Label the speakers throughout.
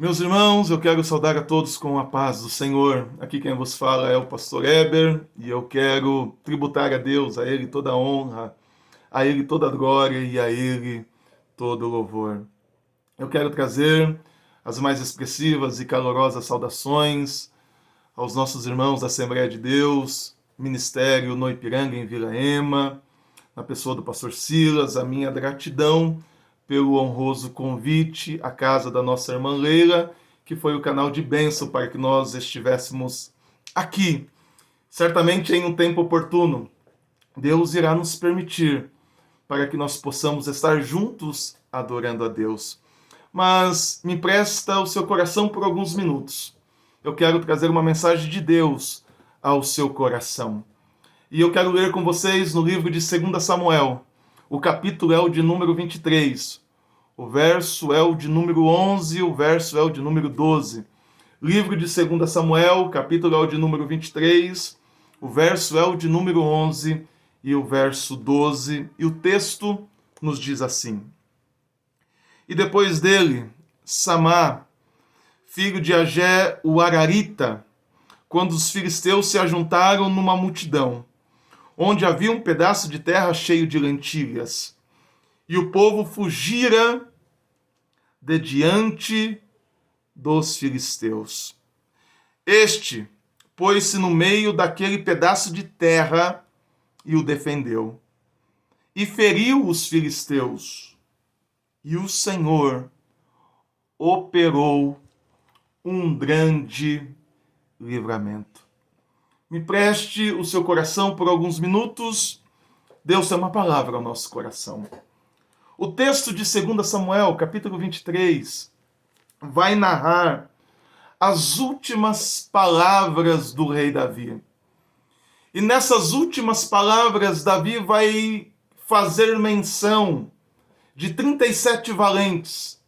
Speaker 1: Meus irmãos, eu quero saudar a todos com a paz do Senhor. Aqui quem vos fala é o pastor Eber e eu quero tributar a Deus, a Ele toda a honra, a Ele toda a glória e a Ele todo o louvor. Eu quero trazer as mais expressivas e calorosas saudações aos nossos irmãos da Assembleia de Deus, Ministério no Ipiranga, em Vila Ema, na pessoa do pastor Silas, a minha gratidão pelo honroso convite à casa da nossa irmã Leila, que foi o canal de bênção para que nós estivéssemos aqui. Certamente em um tempo oportuno, Deus irá nos permitir para que nós possamos estar juntos adorando a Deus. Mas me empresta o seu coração por alguns minutos. Eu quero trazer uma mensagem de Deus ao seu coração. E eu quero ler com vocês no livro de 2 Samuel. O capítulo é o de número 23. O verso é o de número 11, o verso é o de número 12. Livro de 2 Samuel, capítulo é o de número 23, o verso é o de número 11 e o verso 12. E o texto nos diz assim: E depois dele, Samá, filho de Agé, o Ararita, quando os filisteus se ajuntaram numa multidão, onde havia um pedaço de terra cheio de lentilhas, e o povo fugira de diante dos filisteus. Este pôs-se no meio daquele pedaço de terra e o defendeu, e feriu os filisteus, e o Senhor operou um grande livramento. Me preste o seu coração por alguns minutos. Deus tem uma palavra ao nosso coração. O texto de 2 Samuel, capítulo 23, vai narrar as últimas palavras do rei Davi. E nessas últimas palavras, Davi vai fazer menção de 37 valentes,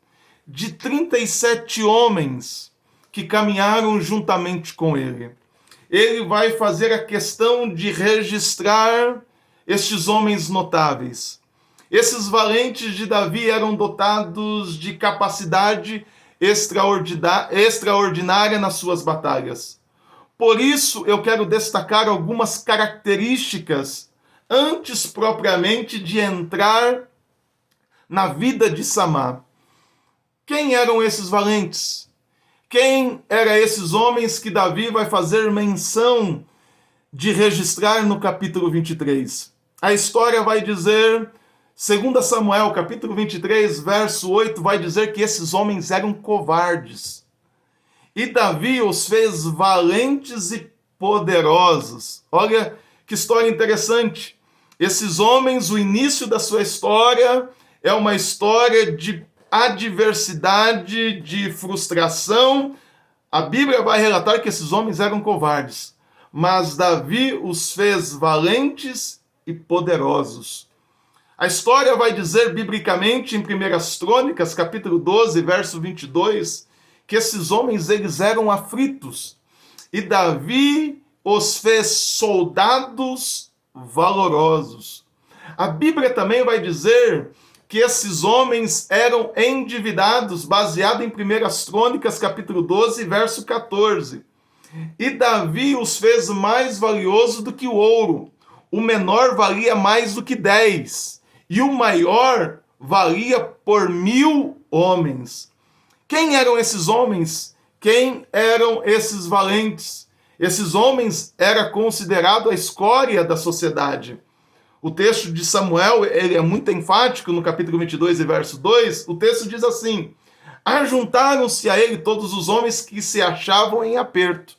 Speaker 1: de 37 homens que caminharam juntamente com ele. Ele vai fazer a questão de registrar estes homens notáveis. Esses valentes de Davi eram dotados de capacidade extraordinária nas suas batalhas. Por isso, eu quero destacar algumas características antes propriamente de entrar na vida de Samá. Quem eram esses valentes? Quem eram esses homens que Davi vai fazer menção de registrar no capítulo 23? A história vai dizer, 2 Samuel, capítulo 23, verso 8, vai dizer que esses homens eram covardes. E Davi os fez valentes e poderosos. Olha que história interessante. Esses homens, o início da sua história é uma história de adversidade, de frustração. A Bíblia vai relatar que esses homens eram covardes, mas Davi os fez valentes e poderosos. A história vai dizer biblicamente em 1 Crônicas, capítulo 12, verso 22, que esses homens eles eram aflitos e Davi os fez soldados valorosos. A Bíblia também vai dizer que esses homens eram endividados, baseado em 1 Crônicas, capítulo 12, verso 14. E Davi os fez mais valioso do que o ouro. O menor valia mais do que 10. E o maior valia por 1000 homens. Quem eram esses homens? Quem eram esses valentes? Esses homens eram considerados a escória da sociedade. O texto de Samuel, ele é muito enfático no capítulo 22 e verso 2. O texto diz assim: Ajuntaram-se a ele todos os homens que se achavam em aperto,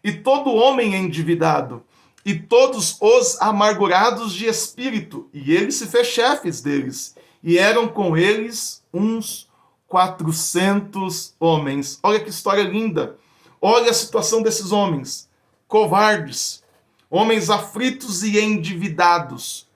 Speaker 1: e todo homem endividado, e todos os amargurados de espírito, e ele se fez chefes deles, e eram com eles uns 400 homens. Olha que história linda. Olha a situação desses homens, covardes, homens aflitos e endividados.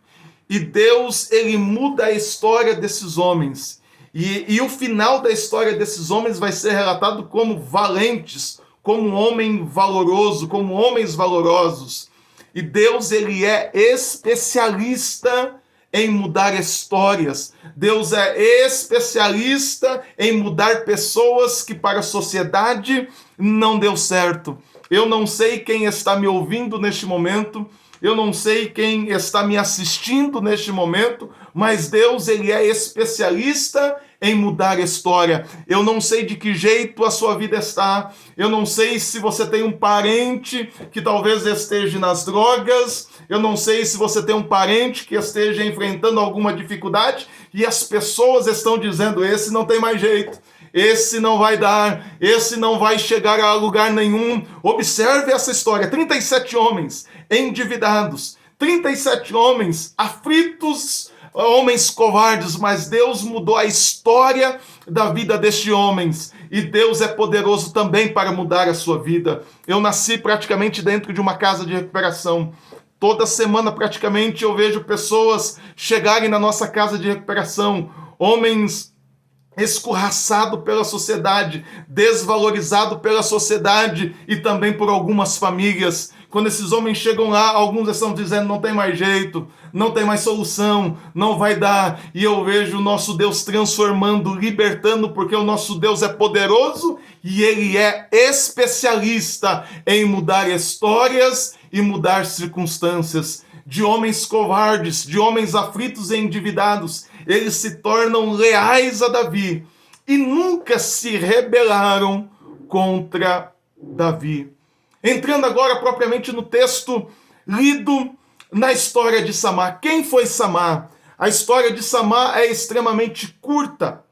Speaker 1: E Deus, ele muda a história desses homens. E o final da história desses homens vai ser relatado como valentes, como homem valoroso, como homens valorosos. E Deus, ele é especialista em mudar histórias. Deus é especialista em mudar pessoas que para a sociedade não deu certo. Eu não sei quem está me ouvindo neste momento, eu não sei quem está me assistindo neste momento, mas Deus, ele é especialista em mudar a história. Eu não sei de que jeito a sua vida está, eu não sei se você tem um parente que talvez esteja nas drogas, eu não sei se você tem um parente que esteja enfrentando alguma dificuldade e as pessoas estão dizendo, esse não tem mais jeito. Esse não vai dar, esse não vai chegar a lugar nenhum. Observe essa história, 37 homens endividados, 37 homens aflitos, homens covardes, mas Deus mudou a história da vida destes homens, e Deus é poderoso também para mudar a sua vida. Eu nasci praticamente dentro de uma casa de recuperação. Toda semana praticamente eu vejo pessoas chegarem na nossa casa de recuperação, homens escorraçado pela sociedade, desvalorizado pela sociedade e também por algumas famílias. Quando esses homens chegam lá, alguns estão dizendo, não tem mais jeito, não tem mais solução, não vai dar. E eu vejo o nosso Deus transformando, libertando, porque o nosso Deus é poderoso e ele é especialista em mudar histórias e mudar circunstâncias. De homens covardes, de homens aflitos e endividados, eles se tornam leais a Davi e nunca se rebelaram contra Davi. Entrando agora propriamente no texto lido na história de Samar. Quem foi Samar? A história de Samar é extremamente curta,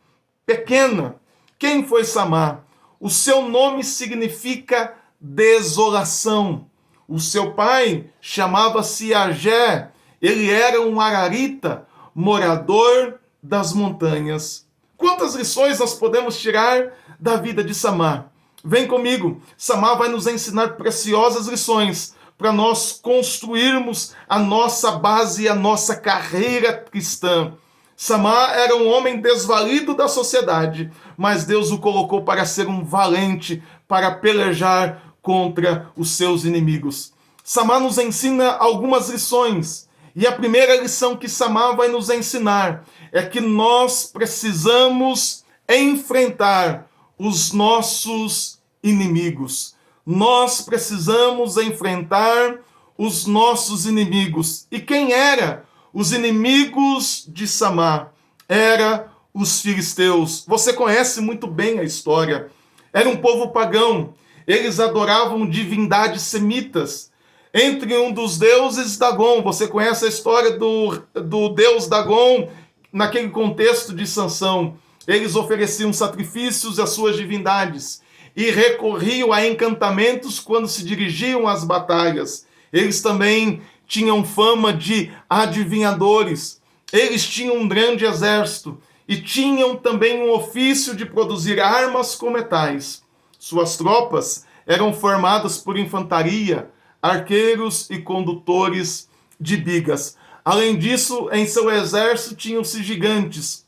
Speaker 1: pequena. Quem foi Samar? O seu nome significa desolação. O seu pai chamava-se Agé, ele era um ararita, morador das montanhas. Quantas lições nós podemos tirar da vida de Samar? Vem comigo, Samar vai nos ensinar preciosas lições para nós construirmos a nossa base e a nossa carreira cristã. Samar era um homem desvalido da sociedade, mas Deus o colocou para ser um valente, para pelejar contra os seus inimigos. Samar nos ensina algumas lições, e a primeira lição que Samar vai nos ensinar é que nós precisamos enfrentar os nossos inimigos. Nós precisamos enfrentar os nossos inimigos. E quem eram os inimigos de Samar? Eram os filisteus. Você conhece muito bem a história. Era um povo pagão. Eles adoravam divindades semitas. Entre um dos deuses, Dagon. Você conhece a história do deus Dagon naquele contexto de Sansão. Eles ofereciam sacrifícios às suas divindades e recorriam a encantamentos quando se dirigiam às batalhas. Eles também tinham fama de adivinhadores. Eles tinham um grande exército e tinham também um ofício de produzir armas com metais. Suas tropas eram formadas por infantaria, arqueiros e condutores de bigas. Além disso, em seu exército tinham-se gigantes,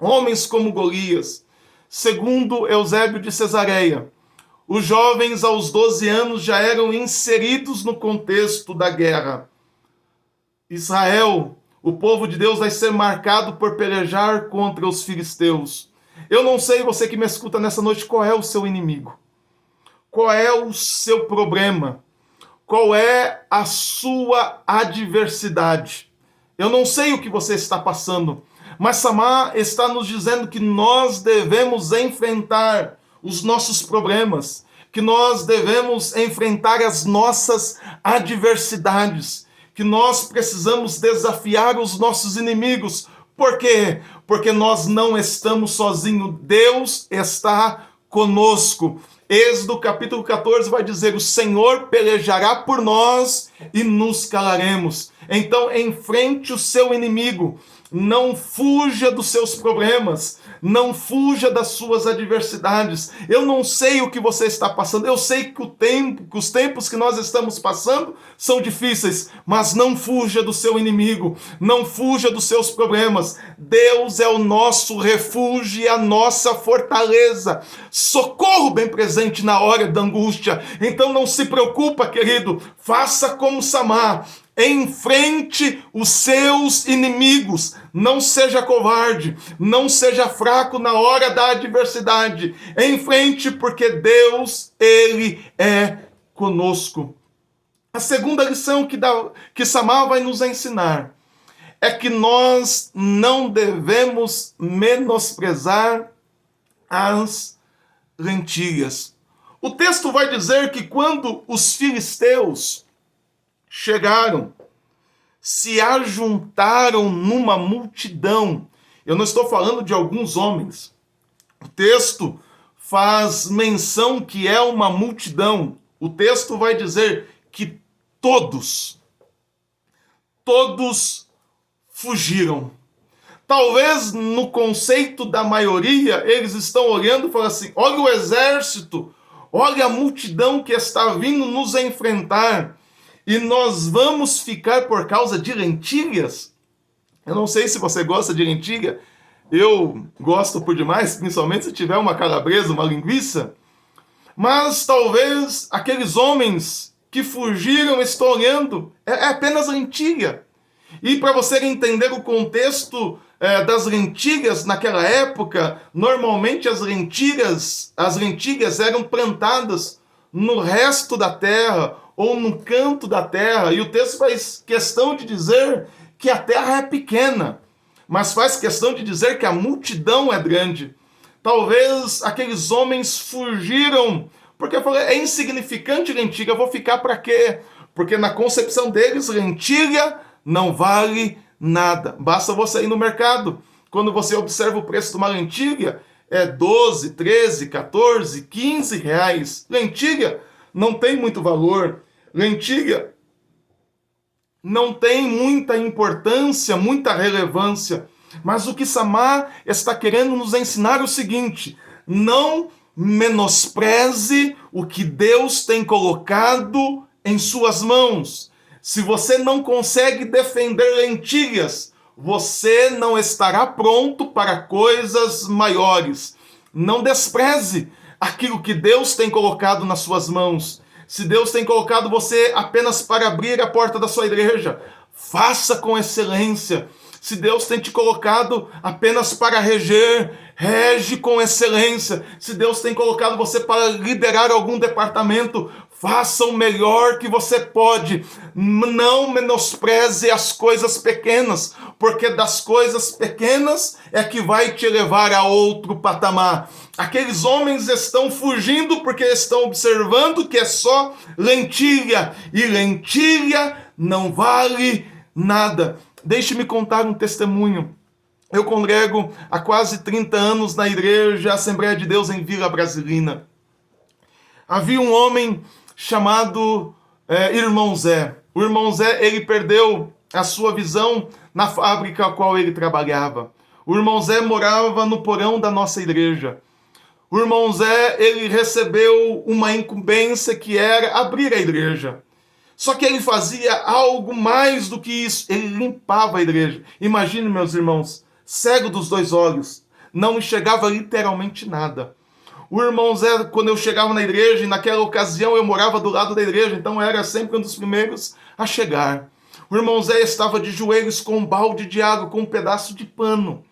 Speaker 1: homens como Golias. Segundo Eusébio de Cesareia, os jovens aos 12 anos já eram inseridos no contexto da guerra. Israel, o povo de Deus, vai ser marcado por pelejar contra os filisteus. Eu não sei, você que me escuta nessa noite, qual é o seu inimigo? Qual é o seu problema? Qual é a sua adversidade? Eu não sei o que você está passando, mas Samar está nos dizendo que nós devemos enfrentar os nossos problemas, que nós devemos enfrentar as nossas adversidades, que nós precisamos desafiar os nossos inimigos. Por quê? Porque nós não estamos sozinhos, Deus está conosco. Êxodo capítulo 14 vai dizer, o Senhor pelejará por nós e nos calaremos. Então enfrente o seu inimigo, não fuja dos seus problemas, não fuja das suas adversidades. Eu não sei o que você está passando, eu sei que os tempos que nós estamos passando são difíceis, mas não fuja do seu inimigo, não fuja dos seus problemas. Deus é o nosso refúgio e a nossa fortaleza, socorro bem presente na hora da angústia. Então não se preocupa, querido, faça como Samar, Enfrente os seus inimigos. Não seja covarde. Não seja fraco na hora da adversidade. Enfrente, porque Deus, Ele é conosco. A segunda lição que Samar vai nos ensinar é que nós não devemos menosprezar as lentilhas. O texto vai dizer que quando os filisteus chegaram, se ajuntaram numa multidão. Eu não estou falando de alguns homens. O texto faz menção que é uma multidão. O texto vai dizer que todos fugiram. Talvez no conceito da maioria, eles estão olhando e falando assim, olha o exército, olha a multidão que está vindo nos enfrentar. E nós vamos ficar por causa de lentilhas? Eu não sei se você gosta de lentilha. Eu gosto por demais, principalmente se tiver uma calabresa, uma linguiça. Mas talvez aqueles homens que fugiram estão olhando, é apenas lentilha. E para você entender o contexto das lentilhas naquela época, normalmente as lentilhas eram plantadas no resto da terra ou no canto da terra. E o texto faz questão de dizer que a terra é pequena, mas faz questão de dizer que a multidão é grande. Talvez aqueles homens fugiram, porque eu falei, é insignificante lentilha, eu vou ficar para quê? Porque na concepção deles, lentilha não vale nada. Basta você ir no mercado. Quando você observa o preço de uma lentilha, é 12, 13, 14, 15 reais. Lentilha não tem muito valor. Lentilha não tem muita importância, muita relevância. Mas o que Samar está querendo nos ensinar é o seguinte: não menospreze o que Deus tem colocado em suas mãos. Se você não consegue defender lentilhas, você não estará pronto para coisas maiores. Não despreze aquilo que Deus tem colocado nas suas mãos. Se Deus tem colocado você apenas para abrir a porta da sua igreja, faça com excelência. Se Deus tem te colocado apenas para reger, rege com excelência. Se Deus tem colocado você para liderar algum departamento, faça o melhor que você pode. Não menospreze as coisas pequenas, porque das coisas pequenas é que vai te levar a outro patamar. Aqueles homens estão fugindo porque estão observando que é só lentilha, e lentilha não vale nada. Deixe-me contar um testemunho. Eu congrego há quase 30 anos na igreja Assembleia de Deus em Vila Brasilina. Havia um homem chamado Irmão Zé. O Irmão Zé, ele perdeu a sua visão na fábrica a qual ele trabalhava. O Irmão Zé morava no porão da nossa igreja. O Irmão Zé, ele recebeu uma incumbência que era abrir a igreja. Só que ele fazia algo mais do que isso. Ele limpava a igreja. Imagine, meus irmãos, cego dos dois olhos, não enxergava literalmente nada. O Irmão Zé, quando eu chegava na igreja, e naquela ocasião eu morava do lado da igreja, então eu era sempre um dos primeiros a chegar. O Irmão Zé estava de joelhos com um balde de água, com um pedaço de pano,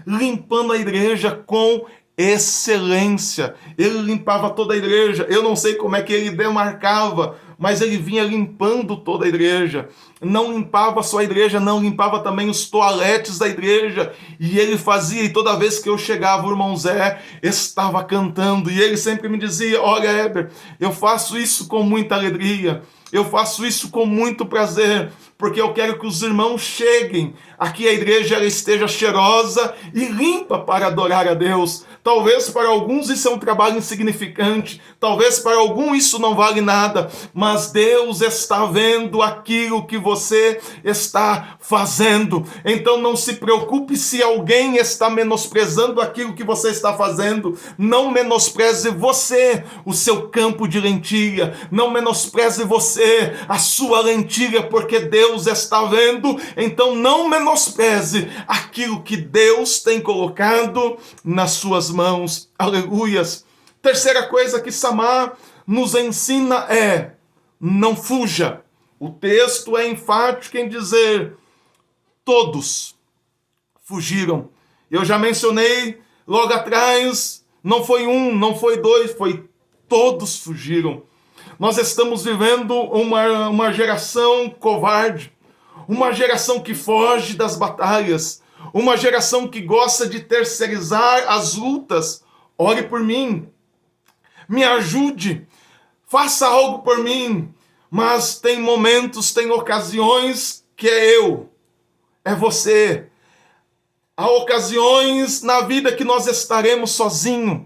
Speaker 1: limpando a igreja com excelência. Ele limpava toda a igreja. Eu não sei como é que ele demarcava, mas ele vinha limpando toda a igreja. Não limpava só a igreja, não, limpava também os toaletes da igreja. E ele fazia, e toda vez que eu chegava, o Irmão Zé estava cantando. E ele sempre me dizia: olha, Heber, eu faço isso com muita alegria. Eu faço isso com muito prazer, porque eu quero que os irmãos cheguem aqui, a igreja ela esteja cheirosa e limpa para adorar a Deus. Talvez para alguns isso é um trabalho insignificante, talvez para alguns isso não vale nada, mas Deus está vendo aquilo que você está fazendo. Então não se preocupe se alguém está menosprezando aquilo que você está fazendo. Não menospreze você, o seu campo de lentilha. Não menospreze você, a sua lentilha, porque Deus está vendo. Então não menospreze aquilo que Deus tem colocado nas suas mãos. Aleluias. Terceira coisa que Samar nos ensina é: não fuja O texto é enfático em dizer: todos fugiram. Eu já mencionei logo atrás, não foi um, não foi dois, foi todos fugiram. Nós estamos vivendo uma geração covarde, uma geração que foge das batalhas, uma geração que gosta de terceirizar as lutas. Ore por mim, me ajude, faça algo por mim. Mas tem momentos, tem ocasiões que é você. Há ocasiões na vida que nós estaremos sozinhos.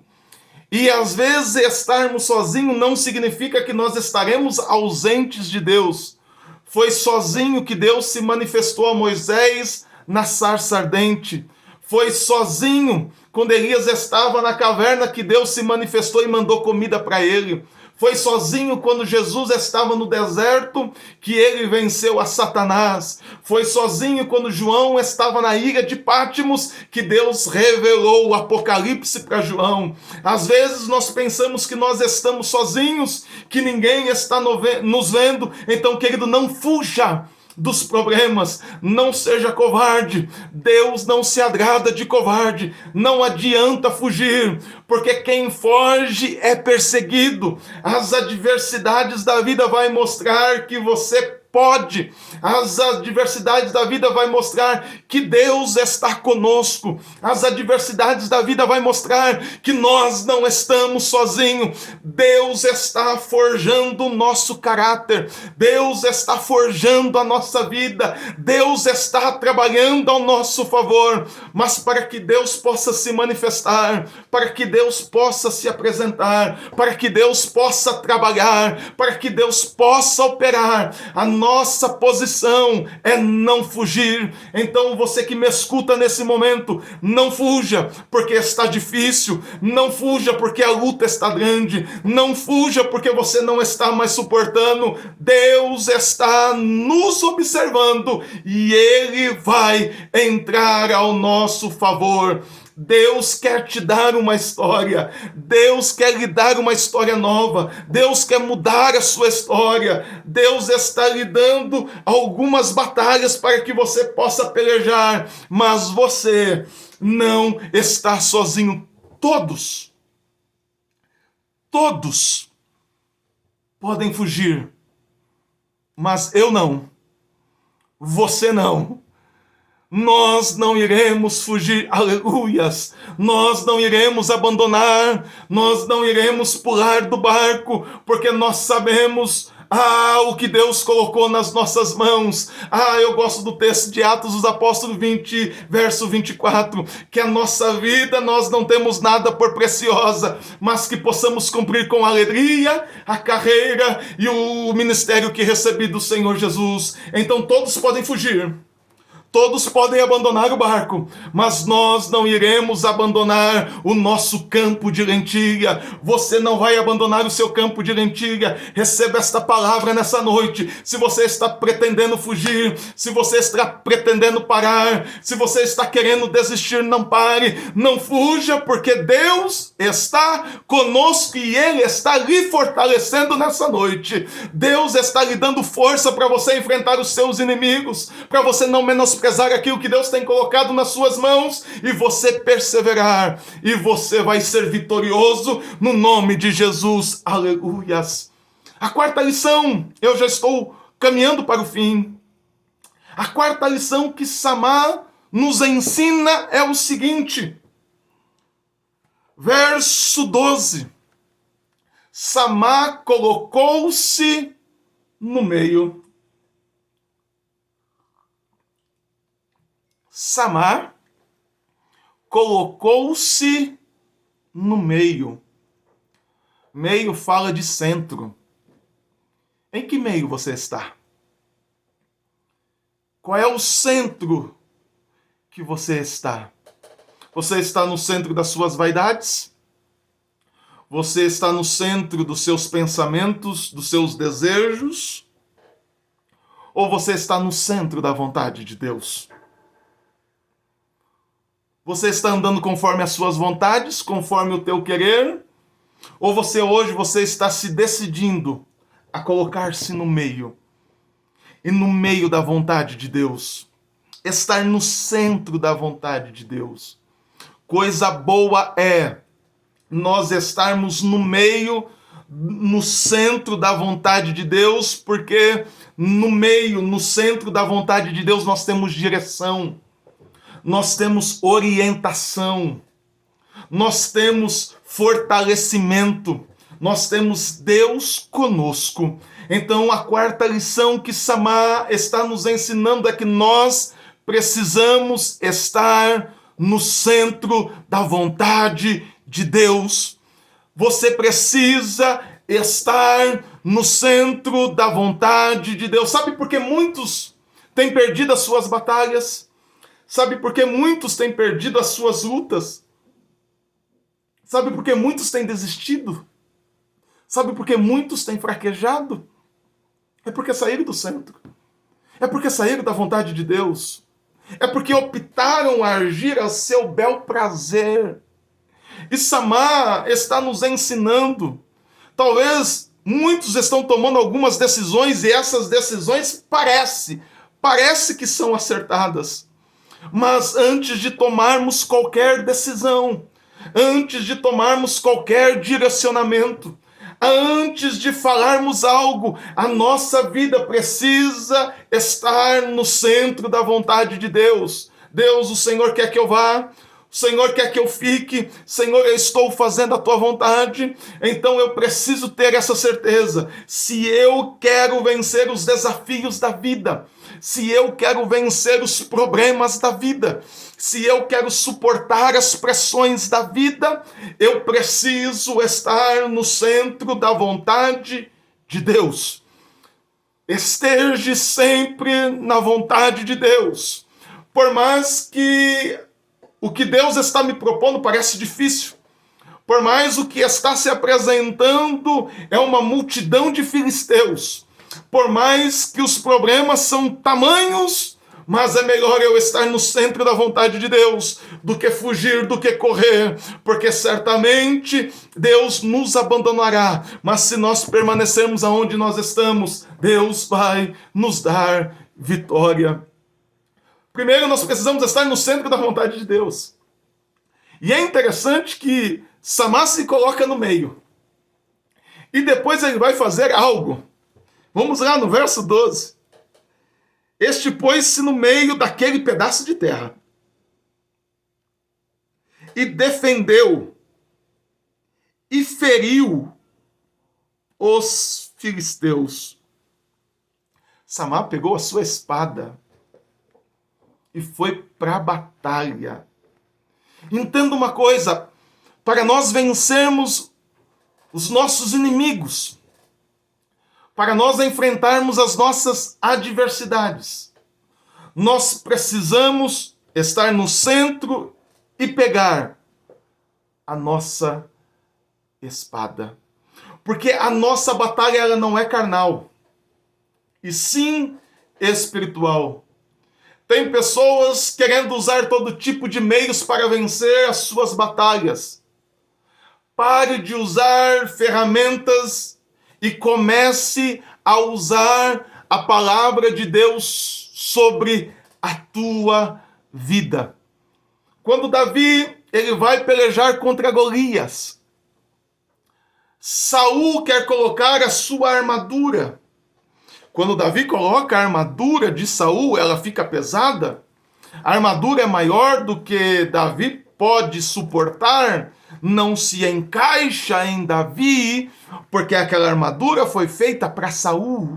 Speaker 1: E às vezes estarmos sozinhos não significa que nós estaremos ausentes de Deus. Foi sozinho que Deus se manifestou a Moisés na sarça ardente. Foi sozinho, quando Elias estava na caverna, que Deus se manifestou e mandou comida para ele. Foi sozinho quando Jesus estava no deserto que ele venceu a Satanás. Foi sozinho quando João estava na ilha de Patmos que Deus revelou o Apocalipse para João. Às vezes nós pensamos que nós estamos sozinhos, que ninguém está nos vendo. Então, querido, não fuja dos problemas, não seja covarde. Deus não se agrada de covarde. Não adianta fugir, porque quem foge é perseguido. As adversidades da vida vai mostrar que você pode. As adversidades da vida vai mostrar que Deus está conosco. As adversidades da vida vai mostrar que nós não estamos sozinhos. Deus está forjando o nosso caráter. Deus está forjando a nossa vida. Deus está trabalhando ao nosso favor. Mas para que Deus possa se manifestar, para que Deus possa se apresentar, para que Deus possa trabalhar, para que Deus possa operar, a nossa posição é não fugir. Então você que me escuta nesse momento, não fuja porque está difícil, não fuja porque a luta está grande, não fuja porque você não está mais suportando. Deus está nos observando e Ele vai entrar ao nosso favor. Deus quer te dar uma história. Deus quer lhe dar uma história nova. Deus quer mudar a sua história. Deus está lhe dando algumas batalhas para que você possa pelejar. Mas você não está sozinho. Todos podem fugir. Mas eu não. Você não. Nós não iremos fugir, aleluias, nós não iremos abandonar, nós não iremos pular do barco, porque nós sabemos o que Deus colocou nas nossas mãos. Eu gosto do texto de Atos dos Apóstolos 20, verso 24, que a nossa vida nós não temos nada por preciosa, mas que possamos cumprir com alegria a carreira e o ministério que recebi do Senhor Jesus. Então todos podem fugir. Todos podem abandonar o barco, mas nós não iremos abandonar o nosso campo de lentilha. Você não vai abandonar o seu campo de lentilha. Receba esta palavra nessa noite. Se você está pretendendo fugir, se você está pretendendo parar, se você está querendo desistir, não pare, não fuja, porque Deus está conosco e Ele está lhe fortalecendo nessa noite. Deus está lhe dando força para você enfrentar os seus inimigos, para você não menosprezar aquilo que Deus tem colocado nas suas mãos e você perseverar, e você vai ser vitorioso no nome de Jesus, aleluias. A quarta lição, eu já estou caminhando para o fim. A quarta lição que Samar nos ensina é o seguinte, verso 12, Samar colocou-se no meio. Samar colocou-se no meio. Meio fala de centro. Em que meio você está? Qual é o centro que você está? Você está no centro das suas vaidades? Você está no centro dos seus pensamentos, dos seus desejos? Ou você está no centro da vontade de Deus? Você está andando conforme as suas vontades, conforme o teu querer? Ou hoje você está se decidindo a colocar-se no meio? e no meio da vontade de Deus. Estar no centro da vontade de Deus. Coisa boa é nós estarmos no meio, no centro da vontade de Deus, porque no meio, no centro da vontade de Deus, nós temos direção, nós temos orientação, nós temos fortalecimento, nós temos Deus conosco. Então, a quarta lição que Samá está nos ensinando é que nós precisamos estar no centro da vontade de Deus. Você precisa estar no centro da vontade de Deus. Sabe por que muitos têm perdido as suas batalhas? Sabe por que muitos têm perdido as suas lutas? Sabe por que muitos têm desistido? Sabe por que muitos têm fraquejado? É porque saíram do centro. É porque saíram da vontade de Deus. É porque optaram a agir a seu bel prazer. E Samá está nos ensinando. Talvez muitos estão tomando algumas decisões e essas decisões parece que são acertadas. Mas antes de tomarmos qualquer decisão, antes de tomarmos qualquer direcionamento, antes de falarmos algo, a nossa vida precisa estar no centro da vontade de Deus. Deus, o Senhor quer que eu vá, o Senhor quer que eu fique, Senhor, eu estou fazendo a tua vontade, então eu preciso ter essa certeza. Se eu quero vencer os desafios da vida, se eu quero vencer os problemas da vida, se eu quero suportar as pressões da vida, eu preciso estar no centro da vontade de Deus. Esteja sempre na vontade de Deus. Por mais que o que Deus está me propondo parece difícil, por mais o que está se apresentando é uma multidão de filisteus, por mais que os problemas são tamanhos, mas é melhor eu estar no centro da vontade de Deus do que fugir, do que correr, porque certamente Deus nos abandonará, mas se nós permanecermos aonde nós estamos, Deus vai nos dar vitória. Primeiro, nós precisamos estar no centro da vontade de Deus. E é interessante que Samá se coloca no meio. E depois ele vai fazer algo. Vamos lá no verso 12. Este pôs-se no meio daquele pedaço de terra e defendeu e feriu os filisteus. Samá pegou a sua espada e foi para a batalha. Entenda uma coisa, para nós vencermos os nossos inimigos, para nós enfrentarmos as nossas adversidades, nós precisamos estar no centro e pegar a nossa espada. Porque a nossa batalha ela não é carnal, e sim espiritual. Tem pessoas querendo usar todo tipo de meios para vencer as suas batalhas. Pare de usar ferramentas e comece a usar a palavra de Deus sobre a tua vida. Quando Davi ele vai pelejar contra Golias, Saul quer colocar a sua armadura. Quando Davi coloca a armadura de Saul, ela fica pesada. A armadura é maior do que Davi pode suportar, não se encaixa em Davi, porque aquela armadura foi feita para Saul.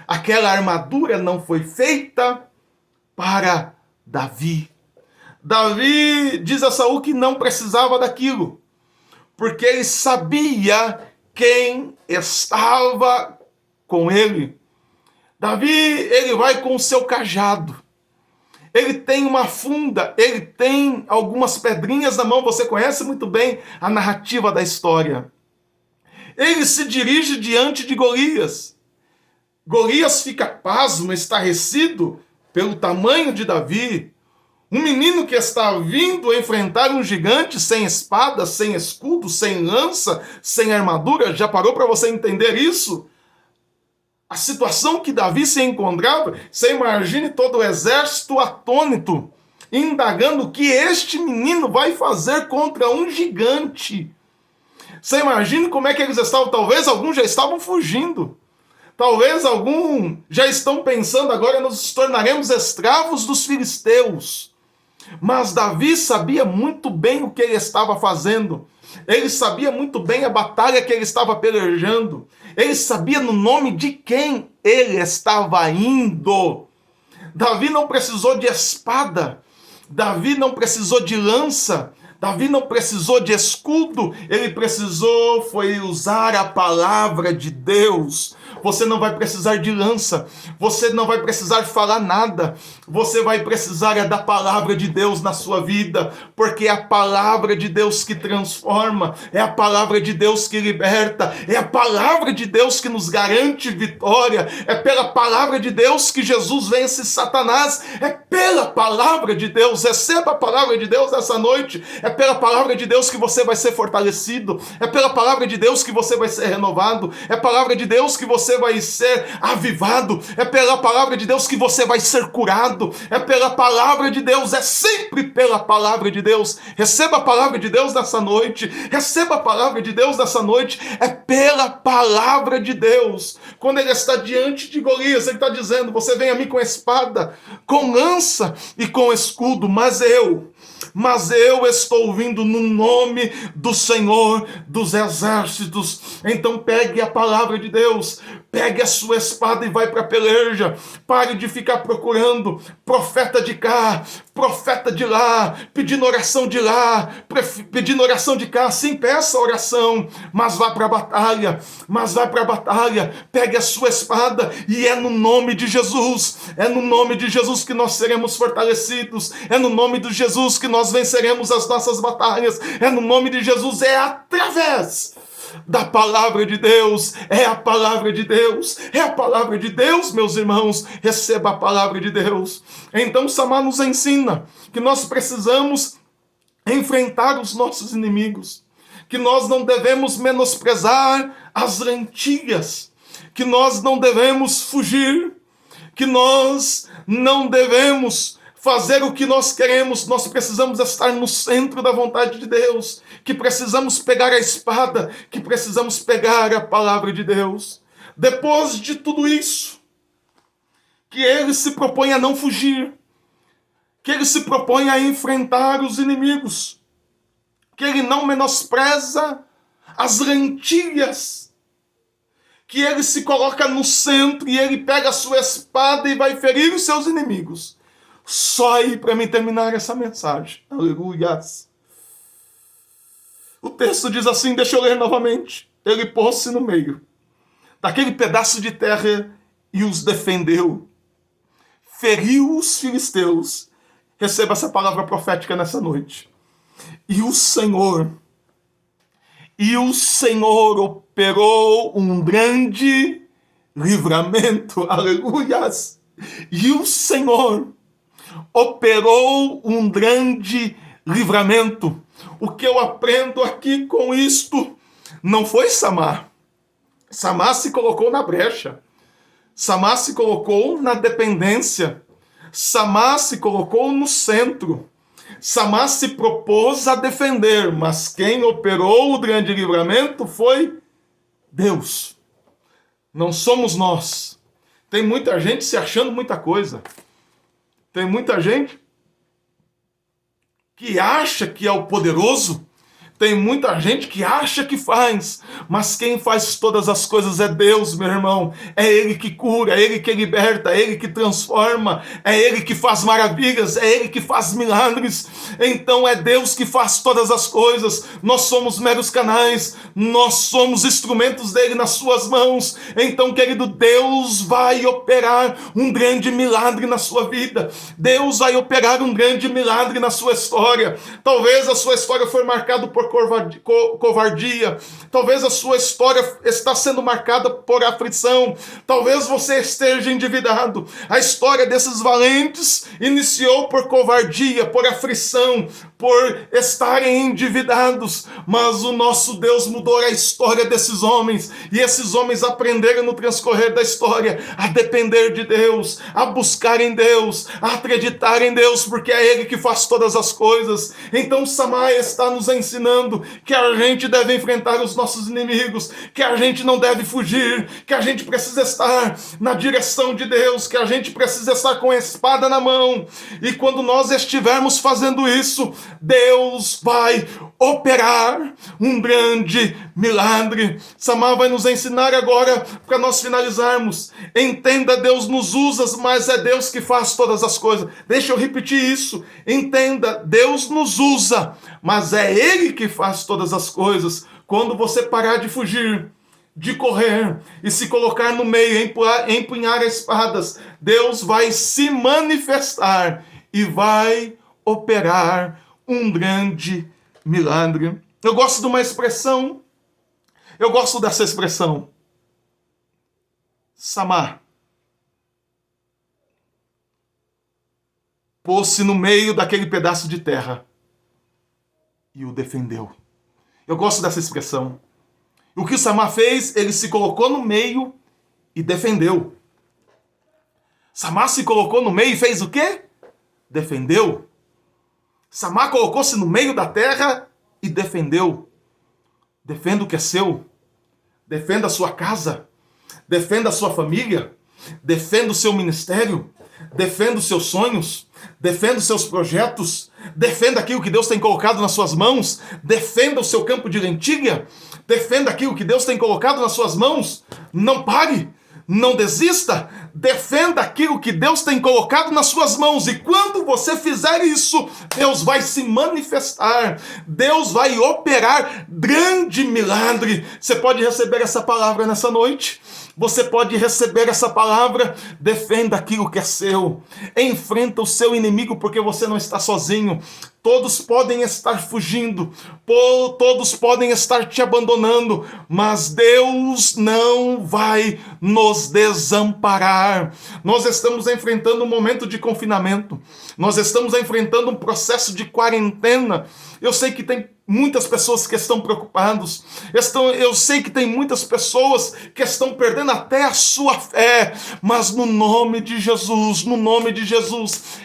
Speaker 1: Aquela armadura não foi feita para Davi. Davi diz a Saul que não precisava daquilo, porque ele sabia quem estava com ele. Davi, ele vai com o seu cajado. Ele tem uma funda, ele tem algumas pedrinhas na mão, você conhece muito bem a narrativa da história. Ele se dirige diante de Golias. Golias fica pasmo, estarrecido pelo tamanho de Davi. Um menino que está vindo enfrentar um gigante sem espada, sem escudo, sem lança, sem armadura. Já parou para você entender isso? a situação que Davi se encontrava, você imagine todo o exército atônito, indagando o que este menino vai fazer contra um gigante. Você imagina como é que eles estavam? Talvez alguns já estavam fugindo. Talvez alguns já estão pensando, agora nos tornaremos escravos dos filisteus. Mas Davi sabia muito bem o que ele estava fazendo. Ele sabia muito bem a batalha que ele estava pelejando. Ele sabia no nome de quem ele estava indo. Davi não precisou de espada. Davi não precisou de lança. Davi não precisou de escudo. Ele precisou foi usar a palavra de Deus. Você não vai precisar de lança, você não vai precisar falar nada, você vai precisar da palavra de Deus na sua vida, porque é a palavra de Deus que transforma, é a palavra de Deus que liberta, é a palavra de Deus que nos garante vitória, é pela palavra de Deus que Jesus vence Satanás, é pela palavra de Deus. Receba a palavra de Deus nessa noite, é pela palavra de Deus que você vai ser fortalecido, é pela palavra de Deus que você vai ser renovado, é a palavra de Deus que você vai ser avivado, é pela palavra de Deus que você vai ser curado, é pela palavra de Deus, é sempre pela palavra de Deus. Receba a palavra de Deus nessa noite, receba a palavra de Deus nessa noite, é pela palavra de Deus. Quando ele está diante de Golias, ele está dizendo: você vem a mim com espada, com lança e com escudo, mas eu estou vindo no nome do Senhor dos Exércitos. Então pegue a palavra de Deus, pegue a sua espada e vai para a peleja. Pare de ficar procurando profeta de cá, profeta de lá, pedindo oração de lá, pedindo oração de cá. Sim, peça oração, mas vá para a batalha, pegue a sua espada, e é no nome de Jesus, que nós seremos fortalecidos, é no nome de Jesus que nós venceremos as nossas batalhas, é no nome de Jesus, é através da palavra de Deus, é a palavra de Deus, meus irmãos. Receba a palavra de Deus. Então Samar nos ensina que nós precisamos enfrentar os nossos inimigos, que nós não devemos menosprezar as lentilhas, que nós não devemos fugir, que nós não devemos fazer o que nós queremos. Nós precisamos estar no centro da vontade de Deus, que precisamos pegar a espada, que precisamos pegar a palavra de Deus. Depois de tudo isso, que ele se propõe a não fugir, que ele se propõe a enfrentar os inimigos, que ele não menospreza as lentilhas, que ele se coloca no centro e ele pega a sua espada e vai ferir os seus inimigos. Só aí para mim terminar essa mensagem. Aleluias. O texto diz assim, deixa eu ler novamente. Ele pôs-se no meio daquele pedaço de terra e os defendeu. Feriu os filisteus. Receba essa palavra profética nessa noite. E o Senhor operou um grande livramento. Aleluias. E o Senhor operou um grande livramento. O que eu aprendo aqui com isto não foi Samar. Samar se colocou na brecha. Samar se colocou na dependência. Samar se colocou no centro. Samar se propôs a defender, mas quem operou o grande livramento foi Deus. Não somos nós. Tem muita gente se achando muita coisa. Tem muita gente que acha que é o poderoso. Tem muita gente que acha que faz, mas quem faz todas as coisas é Deus, meu irmão. É Ele que cura, é Ele que liberta, é Ele que transforma, é Ele que faz maravilhas, é Ele que faz milagres. Então é Deus que faz todas as coisas. Nós somos meros canais, nós somos instrumentos dele nas suas mãos. Então, querido, Deus vai operar um grande milagre na sua vida. Deus vai operar um grande milagre na sua história. Talvez a sua história foi marcada por covardia. Talvez a sua história está sendo marcada por aflição. Talvez você esteja endividado. A história desses valentes iniciou por covardia, por aflição, por estarem endividados, mas o nosso Deus mudou a história desses homens, e esses homens aprenderam no transcorrer da história a depender de Deus, a buscar em Deus, a acreditar em Deus, porque é Ele que faz todas as coisas. Então Samar está nos ensinando que a gente deve enfrentar os nossos inimigos, que a gente não deve fugir, que a gente precisa estar na direção de Deus, que a gente precisa estar com a espada na mão, e quando nós estivermos fazendo isso, Deus vai operar um grande milagre. Samar vai nos ensinar agora, para nós finalizarmos. Entenda, Deus nos usa, mas é Deus que faz todas as coisas. Deixa eu repetir isso. Entenda, Deus nos usa, mas é Ele que faz todas as coisas. Quando você parar de fugir, de correr e se colocar no meio, empunhar espadas, Deus vai se manifestar e vai operar um grande milagre. Eu gosto de uma expressão, eu gosto dessa expressão. Samar pôs-se no meio daquele pedaço de terra e o defendeu. Eu gosto dessa expressão. O que Samar fez? Ele se colocou no meio e defendeu. Samar se colocou no meio e fez o quê? Defendeu. Samar colocou-se no meio da terra e defendeu. Defenda o que é seu. Defenda a sua casa. Defenda a sua família. Defenda o seu ministério. Defenda os seus sonhos. Defenda os seus projetos. Defenda aquilo que Deus tem colocado nas suas mãos. Defenda o seu campo de lentilha. Defenda aquilo que Deus tem colocado nas suas mãos. Não pare. Não desista, defenda aquilo que Deus tem colocado nas suas mãos, e quando você fizer isso, Deus vai se manifestar, Deus vai operar grande milagre. Você pode receber essa palavra nessa noite? Você pode receber essa palavra? Defenda aquilo que é seu, enfrenta o seu inimigo, porque você não está sozinho. Todos podem estar fugindo, todos podem estar te abandonando, mas Deus não vai nos desamparar. Nós estamos enfrentando um momento de confinamento, nós estamos enfrentando um processo de quarentena. Eu sei que tem muitas pessoas que estão preocupadas, eu sei que tem muitas pessoas que estão perdendo até a sua fé, mas no nome de Jesus,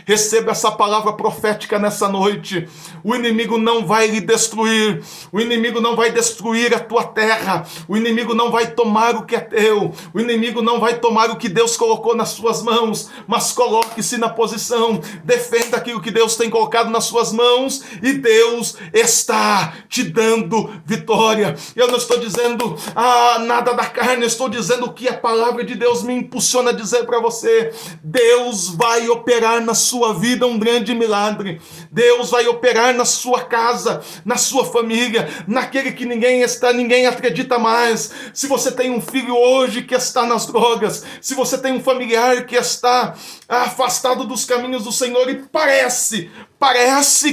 Speaker 1: receba essa palavra profética nessa noite. O inimigo não vai lhe destruir, o inimigo não vai destruir a tua terra, o inimigo não vai tomar o que é teu, o inimigo não vai tomar o que Deus colocou nas suas mãos, mas coloque-se na posição, defenda aquilo que Deus tem colocado nas suas mãos, e Deus está te dando vitória. Eu não estou dizendo nada da carne, eu estou dizendo o que a palavra de Deus me impulsiona a dizer para você. Deus vai operar na sua vida um grande milagre. Deus vai operar na sua casa, na sua família, naquele que ninguém acredita mais. Se você tem um filho hoje que está nas drogas, se você tem um familiar que está afastado dos caminhos do Senhor e parece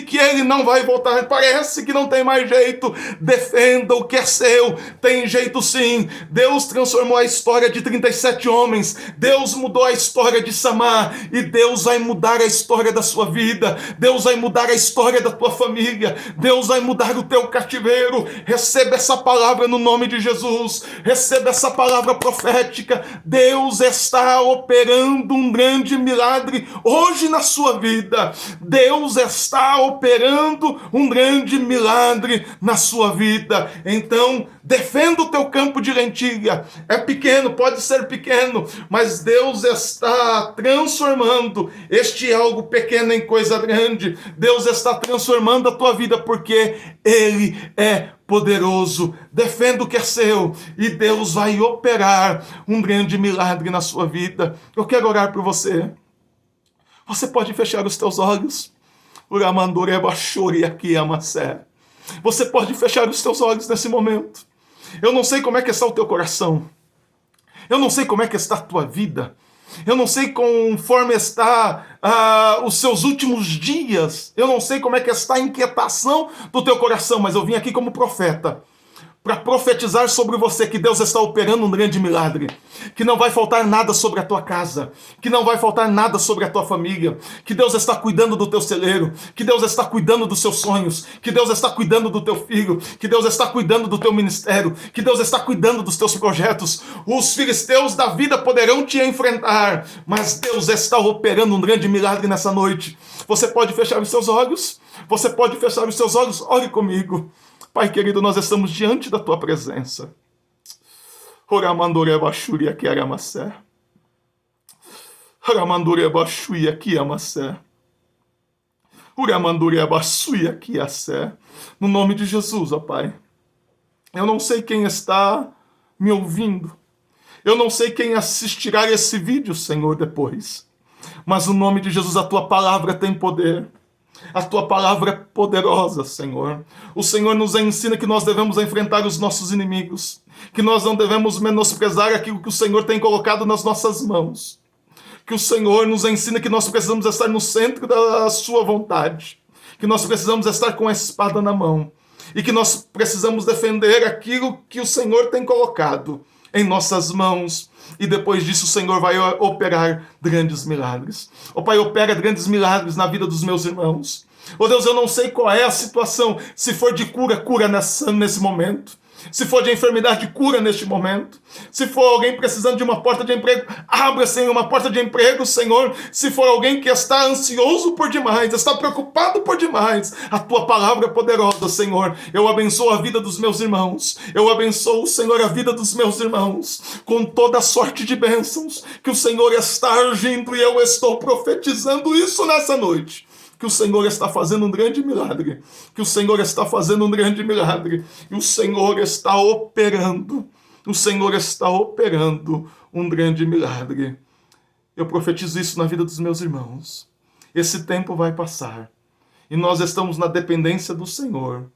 Speaker 1: que ele não vai voltar, parece que não tem mais jeito, defenda o que é seu, tem jeito sim. Deus transformou a história de 37 homens, Deus mudou a história de Samar, e Deus vai mudar a história da sua vida, Deus vai mudar a história da tua família, Deus vai mudar o teu cativeiro. Receba essa palavra no nome de Jesus, receba essa palavra profética. Deus está operando um grande milagre hoje na sua vida. Deus está operando um grande milagre na sua vida. Então, defenda o teu campo de lentilha. É pequeno, pode ser pequeno, mas Deus está transformando este algo pequeno em coisa grande. Deus está transformando a tua vida, porque Ele é poderoso. Defenda o que é seu, e Deus vai operar um grande milagre na sua vida. Eu quero orar por você. Você pode fechar os teus olhos. Você pode fechar os teus olhos nesse momento. Eu não sei como é que está o teu coração. Eu não sei como é que está a tua vida. Eu não sei conforme está os seus últimos dias. Eu não sei como é que está a inquietação do teu coração, mas eu vim aqui como profeta para profetizar sobre você que Deus está operando um grande milagre, que não vai faltar nada sobre a tua casa, que não vai faltar nada sobre a tua família, que Deus está cuidando do teu celeiro, que Deus está cuidando dos seus sonhos, que Deus está cuidando do teu filho, que Deus está cuidando do teu ministério, que Deus está cuidando dos teus projetos. Os filisteus da vida poderão te enfrentar, mas Deus está operando um grande milagre nessa noite. Você pode fechar os seus olhos? Você pode fechar os seus olhos? Ore comigo. Pai querido, nós estamos diante da tua presença. Oramandore Bashuri aqui Aramassé. Oramandore Bashui aqui Amassé. Uramandore Bashui aqui Assé. No nome de Jesus, ó Pai. Eu não sei quem está me ouvindo. Eu não sei quem assistirá esse vídeo, Senhor, depois. Mas no nome de Jesus, a tua palavra tem poder. A tua palavra é poderosa, Senhor. O Senhor nos ensina que nós devemos enfrentar os nossos inimigos, que nós não devemos menosprezar aquilo que o Senhor tem colocado nas nossas mãos, que o Senhor nos ensina que nós precisamos estar no centro da sua vontade, que nós precisamos estar com a espada na mão e que nós precisamos defender aquilo que o Senhor tem colocado em nossas mãos. E depois disso o Senhor vai operar grandes milagres. Ó Pai, opera grandes milagres na vida dos meus irmãos. Ó Deus, eu não sei qual é a situação. Se for de cura, cura nesse momento. Se for de enfermidade, cura neste momento. Se for alguém precisando de uma porta de emprego, abra, Senhor, uma porta de emprego, Senhor. Se for alguém que está ansioso por demais, está preocupado por demais, a tua palavra é poderosa, Senhor. Eu abençoo a vida dos meus irmãos. Eu abençoo, Senhor, a vida dos meus irmãos com toda a sorte de bênçãos que o Senhor está agindo, e eu estou profetizando isso nessa noite. Que o Senhor está fazendo um grande milagre, que o Senhor está fazendo um grande milagre, e o Senhor está operando um grande milagre. Eu profetizo isso na vida dos meus irmãos. Esse tempo vai passar, e nós estamos na dependência do Senhor,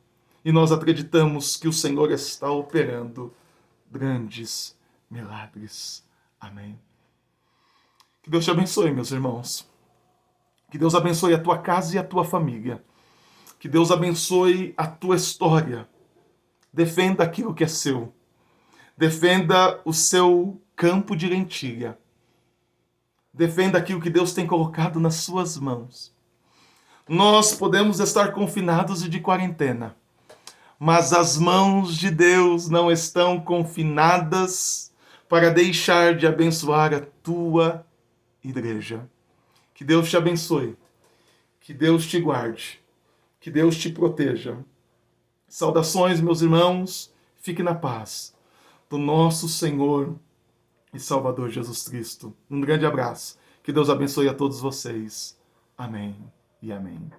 Speaker 1: e nós acreditamos que o Senhor está operando grandes milagres. Amém. Que Deus te abençoe, meus irmãos. Que Deus abençoe a tua casa e a tua família. Que Deus abençoe a tua história. Defenda aquilo que é seu. Defenda o seu campo de lentilha. Defenda aquilo que Deus tem colocado nas suas mãos. Nós podemos estar confinados e de quarentena, mas as mãos de Deus não estão confinadas para deixar de abençoar a tua igreja. Que Deus te abençoe, que Deus te guarde, que Deus te proteja. Saudações, meus irmãos, fique na paz do nosso Senhor e Salvador Jesus Cristo. Um grande abraço, que Deus abençoe a todos vocês. Amém e amém.